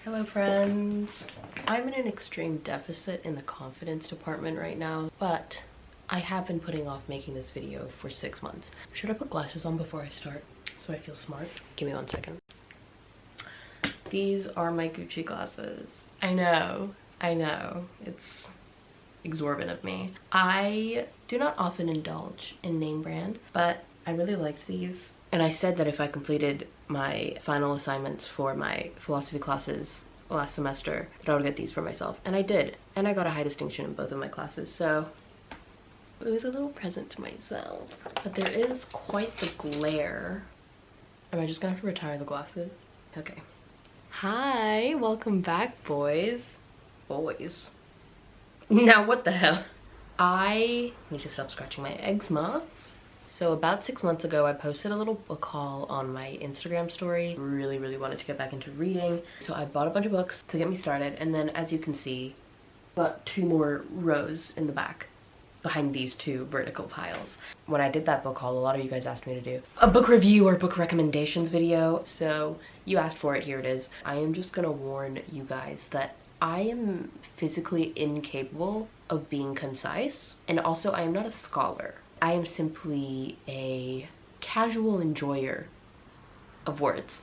Hello friends! I'm in an extreme deficit in the confidence department right now, but I have been putting off making this video for 6 months. Should I put glasses on before I start so I feel smart? Give me 1 second. These are my Gucci glasses. I know, it's exorbitant of me. I do not often indulge in name brand, but I really liked these. And I said that if I completed my final assignments for my philosophy classes last semester, that I would get these for myself. And I did. And I got a high distinction in both of my classes, so it was a little present to myself. But there is quite the glare. Am I just gonna have to retire the glasses? Okay. Hi, welcome back, boys. Boys. Now what the hell? I need to stop scratching my eczema. So about 6 months ago, I posted a little book haul on my Instagram story. Really wanted to get back into reading. So I bought a bunch of books to get me started. And then as you can see, got 2 more rows in the back behind these 2 vertical piles. When I did that book haul, a lot of you guys asked me to do a book review or book recommendations video. So you asked for it, here it is. I am just gonna warn you guys that I am physically incapable of being concise. And also I am not a scholar. I am simply a casual enjoyer of words.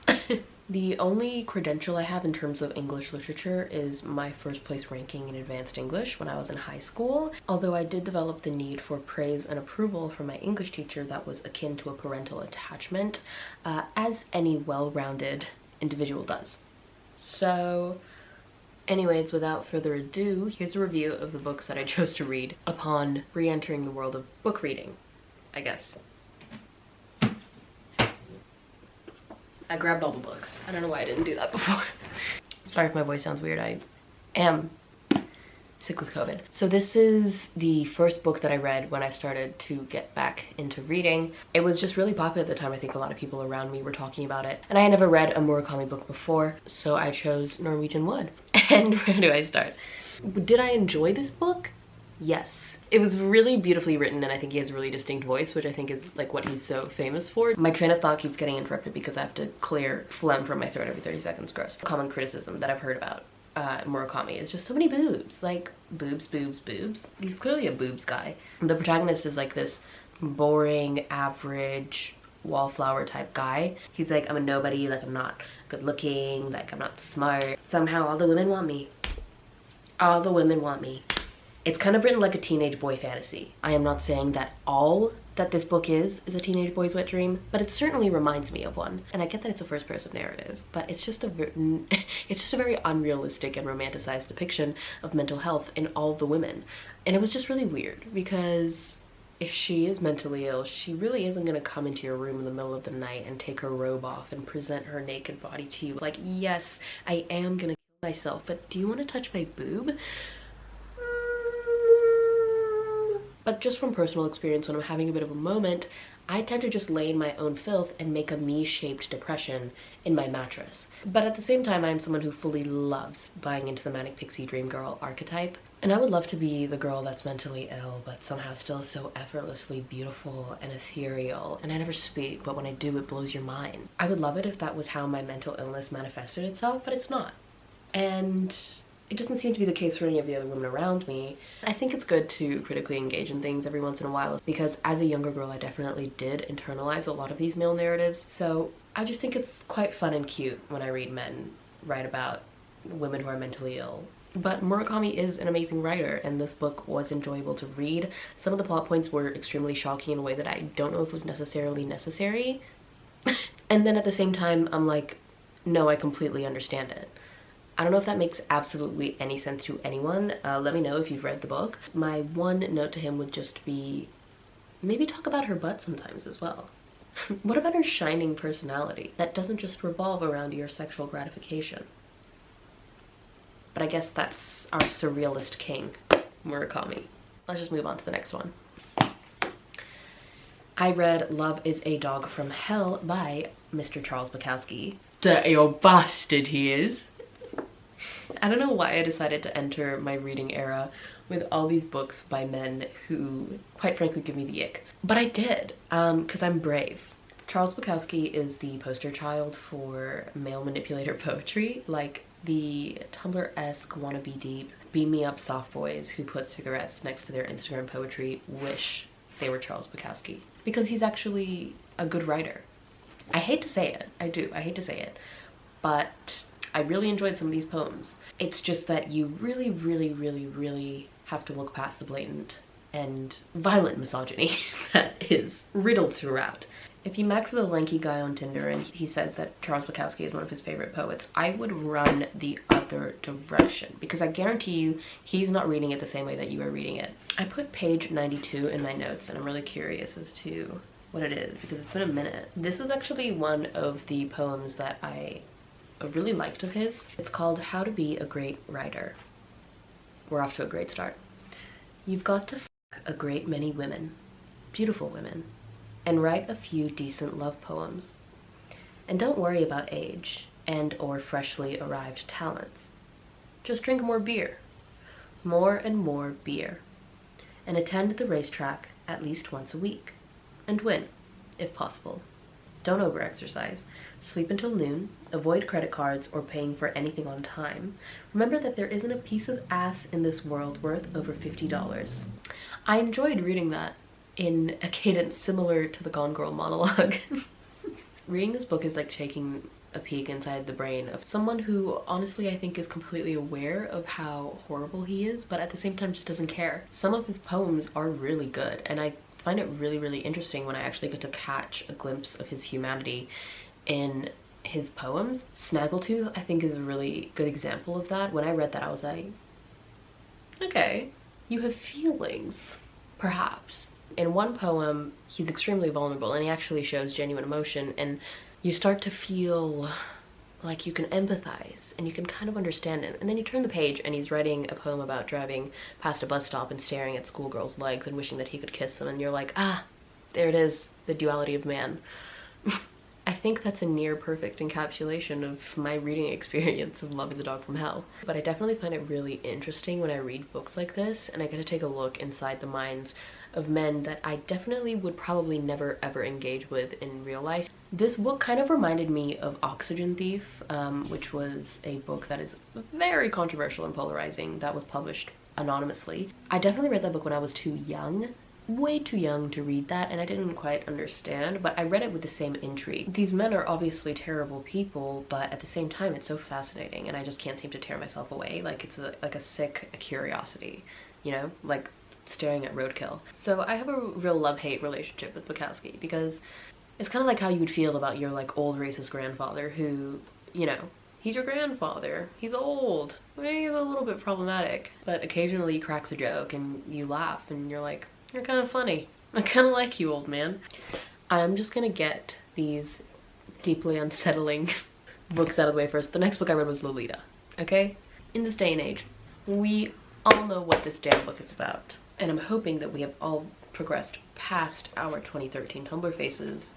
The only credential I have in terms of English literature is my first place ranking in advanced English when I was in high school, although I did develop the need for praise and approval from my English teacher that was akin to a parental attachment, as any well-rounded individual does. So anyways, without further ado, here's a review of the books that I chose to read upon re-entering the world of book reading, I guess. I grabbed all the books. I don't know why I didn't do that before. Sorry if my voice sounds weird. I am sick with COVID. So this is the first book that I read when I started to get back into reading. It was just really popular at the time. I think a lot of people around me were talking about it. And I had never read a Murakami book before, so I chose Norwegian Wood. And where do I start? Did I enjoy this book? Yes. It was really beautifully written, and I think he has a really distinct voice, which I think is like what he's so famous for. My train of thought keeps getting interrupted because I have to clear phlegm from my throat every 30 seconds. Gross. Common criticism that I've heard about Murakami is just so many boobs. Like, boobs. He's clearly a boobs guy. The protagonist is like this boring, average, wallflower type guy. He's like, I'm a nobody, like I'm not good looking, like I'm not smart. Somehow all the women want me. All the women want me. It's kind of written like a teenage boy fantasy. I am not saying that all that this book is a teenage boy's wet dream, but it certainly reminds me of one. And I get that it's a first person narrative, but it's just a very unrealistic and romanticized depiction of mental health in all the women. And it was just really weird because if she is mentally ill, she really isn't gonna come into your room in the middle of the night and take her robe off and present her naked body to you. Like, yes, I am gonna kill myself, but do you want to touch my boob? But just from personal experience, when I'm having a bit of a moment, I tend to just lay in my own filth and make a me-shaped depression in my mattress. But at the same time, I am someone who fully loves buying into the manic pixie dream girl archetype. And I would love to be the girl that's mentally ill, but somehow still so effortlessly beautiful and ethereal. And I never speak, but when I do, it blows your mind. I would love it if that was how my mental illness manifested itself, but it's not. And it doesn't seem to be the case for any of the other women around me. I think it's good to critically engage in things every once in a while because as a younger girl, I definitely did internalize a lot of these male narratives. So I just think it's quite fun and cute when I read men write about women who are mentally ill. But Murakami is an amazing writer, and this book was enjoyable to read. Some of the plot points were extremely shocking in a way that I don't know if was necessarily necessary. And then at the same time, I'm like, no, I completely understand it. I don't know if that makes absolutely any sense to anyone. Let me know if you've read the book. My one note to him would just be, maybe talk about her butt sometimes as well. What about her shining personality that doesn't just revolve around your sexual gratification? But I guess that's our surrealist king, Murakami. Let's just move on to the next one. I read Love is a Dog from Hell by Mr. Charles Bukowski. Dirty old bastard he is. I don't know why I decided to enter my reading era with all these books by men who, quite frankly, give me the ick. But I did, because I'm brave. Charles Bukowski is the poster child for male manipulator poetry, like the Tumblr-esque wannabe deep, beam me up soft boys who put cigarettes next to their Instagram poetry wish they were Charles Bukowski. Because he's actually a good writer. I hate to say it, I hate to say it, but I really enjoyed some of these poems. It's just that you really, really, really, really have to look past the blatant and violent misogyny that is riddled throughout. If you match with a lanky guy on Tinder and he says that Charles Bukowski is one of his favorite poets, I would run the other direction, because I guarantee you he's not reading it the same way that you are reading it. I put page 92 in my notes and I'm really curious as to what it is because it's been a minute. This was actually one of the poems that I really liked of his. It's called How to Be a Great Writer. We're off to a great start. You've got to fuck a great many women, beautiful women, and write a few decent love poems. And don't worry about age and or freshly arrived talents. Just drink more beer, more and more beer, and attend the racetrack at least once a week, and win, if possible. Don't overexercise. Sleep until noon. Avoid credit cards or paying for anything on time. Remember that there isn't a piece of ass in this world worth over $50. I enjoyed reading that in a cadence similar to the Gone Girl monologue. Reading this book is like taking a peek inside the brain of someone who honestly I think is completely aware of how horrible he is, but at the same time just doesn't care. Some of his poems are really good, and I find it really, really interesting when I actually get to catch a glimpse of his humanity in his poems. Snaggletooth, I think, is a really good example of that. When I read that, I was like, okay, you have feelings, perhaps. In one poem, he's extremely vulnerable and he actually shows genuine emotion, and you start to feel like you can empathize and you can kind of understand him. And then you turn the page and he's writing a poem about driving past a bus stop and staring at schoolgirls' legs and wishing that he could kiss them, and you're like, ah, there it is, the duality of man. I think that's a near perfect encapsulation of my reading experience of Love is a Dog from Hell. But I definitely find it really interesting when I read books like this and I get to take a look inside the minds of men that I definitely would probably never ever engage with in real life. This book kind of reminded me of Oxygen Thief, which was a book that is very controversial and polarizing that was published anonymously. I definitely read that book when I was too young, way too young to read that, and I didn't quite understand, but I read it with the same intrigue. These men are obviously terrible people, but at the same time it's so fascinating and I just can't seem to tear myself away. Like it's like a sick curiosity, you know, like staring at roadkill. So I have a real love-hate relationship with Bukowski because it's kind of like how you would feel about your like old racist grandfather who, you know, he's your grandfather, he's old, he's a little bit problematic, but occasionally he cracks a joke and you laugh and you're like, you're kind of funny. I kind of like you, old man. I'm just gonna get these deeply unsettling books out of the way first. The next book I read was Lolita, okay? In this day and age, we all know what this damn book is about. And I'm hoping that we have all progressed past our 2013 Tumblr phases.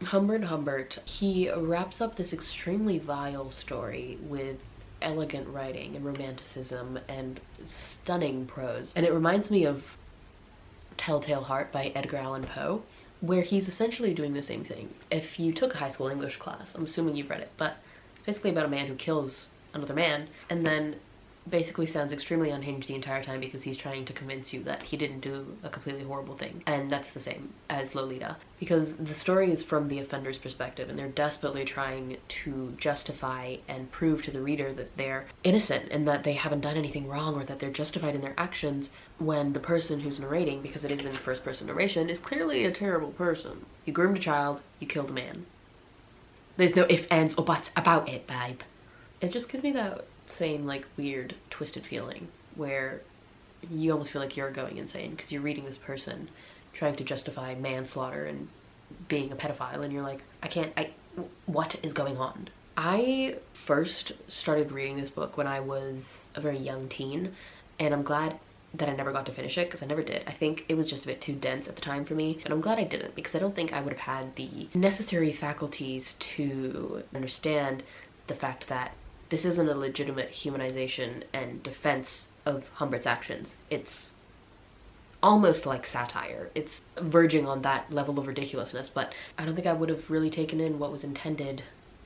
Humbert, he wraps up this extremely vile story with elegant writing and romanticism and stunning prose. And it reminds me of Telltale Heart by Edgar Allan Poe, where he's essentially doing the same thing. If you took a high school English class, I'm assuming you've read it, but it's basically about a man who kills another man and then basically sounds extremely unhinged the entire time because he's trying to convince you that he didn't do a completely horrible thing. And that's the same as Lolita, because the story is from the offender's perspective and they're desperately trying to justify and prove to the reader that they're innocent and that they haven't done anything wrong or that they're justified in their actions, when the person who's narrating, because it is in first person narration, is clearly a terrible person. You groomed a child, you killed a man. There's no ifs, ands, or buts about it, babe. It just gives me that same like weird twisted feeling where you almost feel like you're going insane because you're reading this person trying to justify manslaughter and being a pedophile and you're like, what is going on? I first started reading this book when I was a very young teen, and I'm glad that I never got to finish it because I never did. I think it was just a bit too dense at the time for me, but I'm glad I didn't because I don't think I would have had the necessary faculties to understand the fact that this isn't a legitimate humanization and defense of Humbert's actions. It's almost like satire. It's verging on that level of ridiculousness, but I don't think I would have really taken in what was intended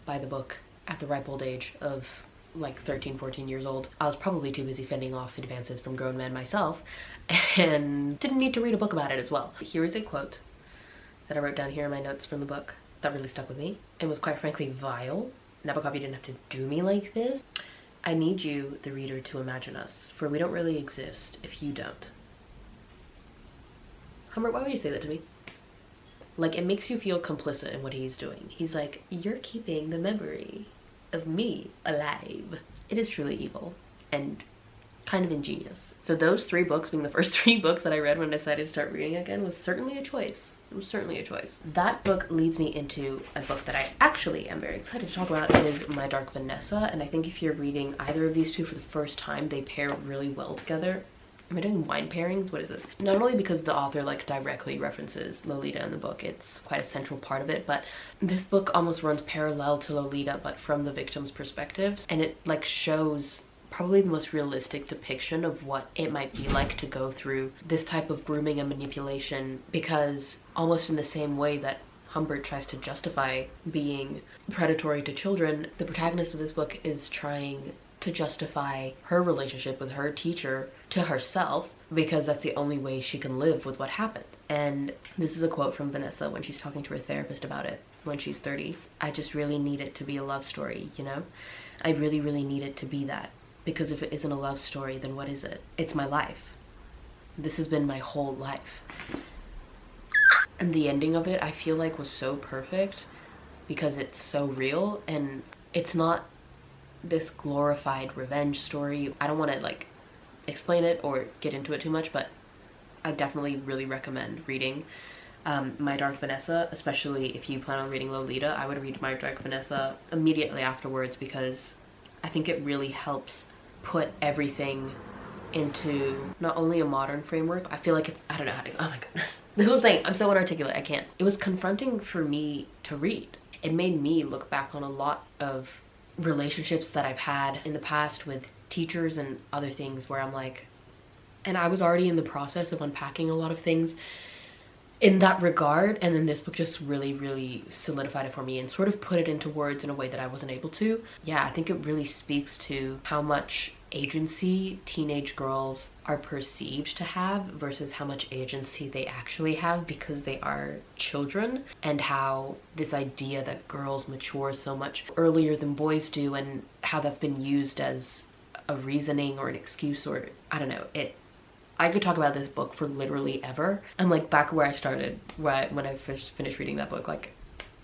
by the book at the ripe old age of like 13, 14 years old. I was probably too busy fending off advances from grown men myself and didn't need to read a book about it as well. Here is a quote that I wrote down here in my notes from the book that really stuck with me. It was quite frankly vile. Nabokov, you didn't have to do me like this. I need you, the reader, to imagine us, for we don't really exist if you don't. Humbert, why would you say that to me? Like, it makes you feel complicit in what he's doing. He's like, you're keeping the memory of me alive. It is truly evil and kind of ingenious. So those 3 books being the first 3 books that I read when I decided to start reading again was certainly a choice. It was certainly a choice. That book leads me into a book that I actually am very excited to talk about. It is My Dark Vanessa, and I think if you're reading either of these two for the first time, they pair really well together. Am I doing wine pairings? What is this? Not only because the author like directly references Lolita in the book, it's quite a central part of it, but this book almost runs parallel to Lolita but from the victim's perspectives, and it like shows probably the most realistic depiction of what it might be like to go through this type of grooming and manipulation, because almost in the same way that Humbert tries to justify being predatory to children, the protagonist of this book is trying to justify her relationship with her teacher to herself, because that's the only way she can live with what happened. And this is a quote from Vanessa when she's talking to her therapist about it when she's 30. I just really need it to be a love story, you know? I really, really need it to be that. Because if it isn't a love story, then what is it? It's my life. This has been my whole life. And the ending of it, I feel like, was so perfect because it's so real, and it's not this glorified revenge story. I don't want to like explain it or get into it too much, but I definitely really recommend reading My Dark Vanessa, especially if you plan on reading Lolita. I would read My Dark Vanessa immediately afterwards because I think it really helps put everything into not only a modern framework. I feel like it's, I don't know how to, oh my god. This is what I'm saying, I'm so inarticulate, I can't. It was confronting for me to read. It made me look back on a lot of relationships that I've had in the past with teachers and other things where I'm like, and I was already in the process of unpacking a lot of things in that regard, and then this book just really, really solidified it for me and sort of put it into words in a way that I wasn't able to. Yeah, I think it really speaks to how much agency teenage girls are perceived to have versus how much agency they actually have because they are children, and how this idea that girls mature so much earlier than boys do and how that's been used as a reasoning or an excuse, or I don't know. I could talk about this book for literally ever. I'm like back where I started when I first finished reading that book, like,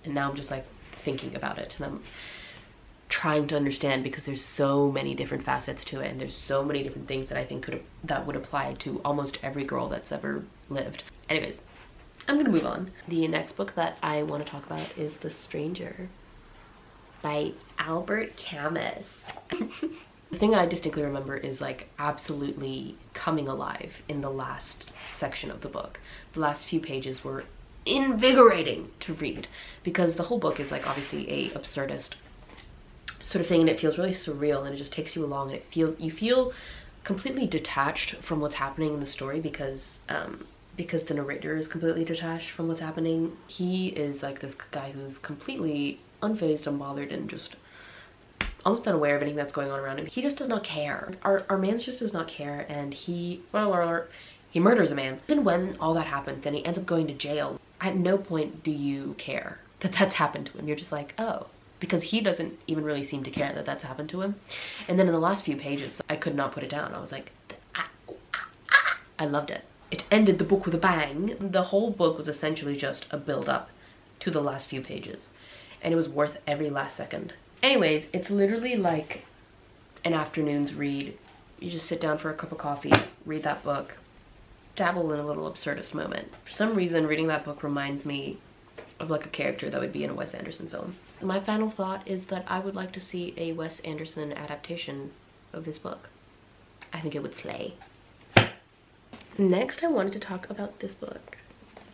and now I'm just like thinking about it and I'm trying to understand, because there's so many different facets to it and there's so many different things that I think that would apply to almost every girl that's ever lived. Anyways, I'm gonna move on. The next book that I want to talk about is The Stranger by Albert Camus. The thing I distinctly remember is like absolutely coming alive in the last section of the book. The last few pages were invigorating to read because the whole book is like obviously a absurdist sort of thing, and it feels really surreal, and it just takes you along, and you feel completely detached from what's happening in the story because the narrator is completely detached from what's happening. He is like this guy who's completely unfazed, unbothered, and just almost unaware of anything that's going on around him. He just does not care. Our man just does not care, and he, spoiler alert, he murders a man. Even when all that happens and he ends up going to jail, at no point do you care that that's happened to him. You're just like, oh, because he doesn't even really seem to care that that's happened to him. And then in the last few pages, I could not put it down. I was like, I loved it. It ended the book with a bang. The whole book was essentially just a build-up to the last few pages, and it was worth every last second. Anyways, it's literally like an afternoon's read. You just sit down for a cup of coffee, read that book, dabble in a little absurdist moment. For some reason, reading that book reminds me of like a character that would be in a Wes Anderson film. My final thought is that I would like to see a Wes Anderson adaptation of this book. I think it would slay. Next, I wanted to talk about this book.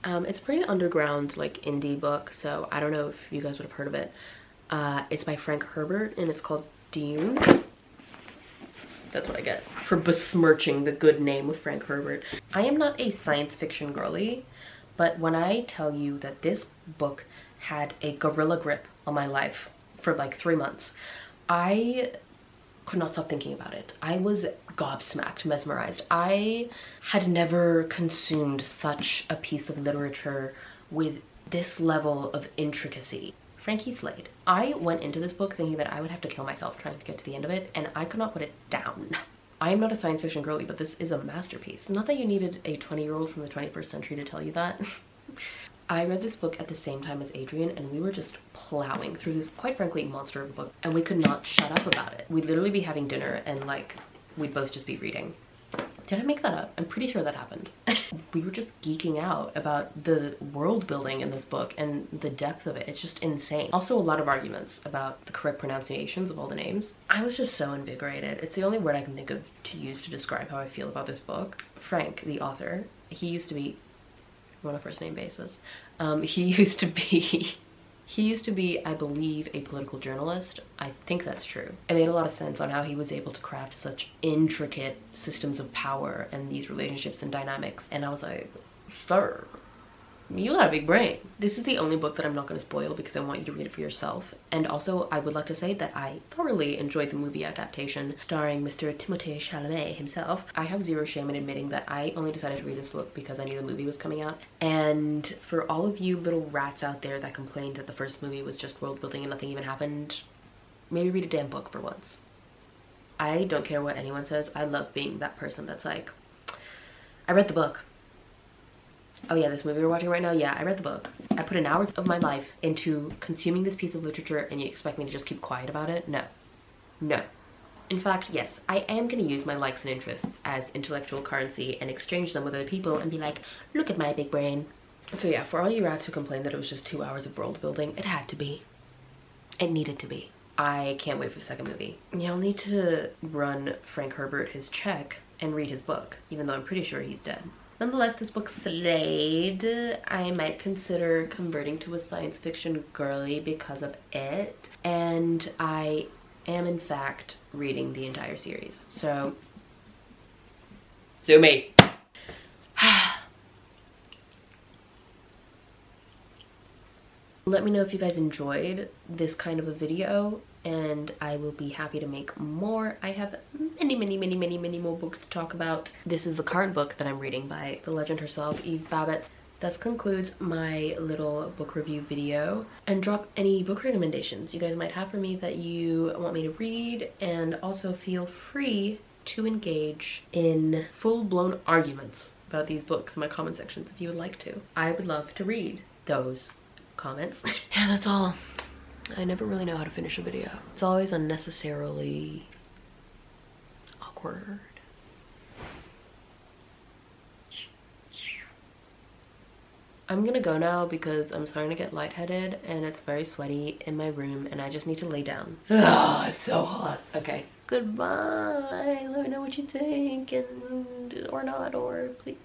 It's a pretty underground, like, indie book, so I don't know if you guys would have heard of it. It's by Frank Herbert, and it's called Dune. That's what I get for besmirching the good name of Frank Herbert. I am not a science fiction girly, but when I tell you that this book had a gorilla grip on my life for like 3 months, I could not stop thinking about it. I was gobsmacked, mesmerized. I had never consumed such a piece of literature with this level of intricacy. Frankie slayed. I went into this book thinking that I would have to kill myself trying to get to the end of it, and I could not put it down. I am not a science fiction girly, but this is a masterpiece. Not that you needed a 20-year-old from the 21st century to tell you that. I read this book at the same time as Adrian, and we were just plowing through this, quite frankly, monster of a book, and we could not shut up about it. We'd literally be having dinner and like we'd both just be reading. Did I make that up? I'm pretty sure that happened. We were just geeking out about the world building in this book and the depth of it. It's just insane. Also a lot of arguments about the correct pronunciations of all the names. I was just so invigorated. It's the only word I can think of to use to describe how I feel about this book. Frank, the author, he used to be, on a first name basis, he used to be, I believe, a political journalist. I think that's true. It made a lot of sense on how he was able to craft such intricate systems of power and these relationships and dynamics. And I was like, sir, you got a big brain. This is the only book that I'm not going to spoil because I want you to read it for yourself. And also, I would like to say that I thoroughly enjoyed the movie adaptation starring Mr. Timothée Chalamet himself. I have zero shame in admitting that I only decided to read this book because I knew the movie was coming out. And for all of you little rats out there that complained that the first movie was just world building and nothing even happened, maybe read a damn book for once. I don't care what anyone says. I love being that person that's like, I read the book. Oh yeah, this movie we're watching right now, yeah, I read the book. I put an hour of my life into consuming this piece of literature and you expect me to just keep quiet about it? No. No. In fact, yes, I am going to use my likes and interests as intellectual currency and exchange them with other people and be like, look at my big brain. So yeah, for all you rats who complained that it was just 2 hours of world building, it had to be. It needed to be. I can't wait for the second movie. You'll need to run Frank Herbert his check and read his book, even though I'm pretty sure he's dead. Nonetheless, this book slayed. I might consider converting to a science fiction girly because of it. And I am, in fact, reading the entire series. So, sue me. Let me know if you guys enjoyed this kind of a video, and I will be happy to make more. I have many more books to talk about. This is the current book that I'm reading by the legend herself, Eve Babbitt. This concludes my little book review video. And drop any book recommendations you guys might have for me that you want me to read, and also feel free to engage in full-blown arguments about these books in my comment sections if you would like to. I would love to read those comments. Yeah, that's all. I never really know how to finish a video. It's always unnecessarily awkward. I'm gonna go now because I'm starting to get lightheaded and it's very sweaty in my room and I just need to lay down. Oh, it's so hot. Okay. Goodbye. Let me know what you think, and or not, or please.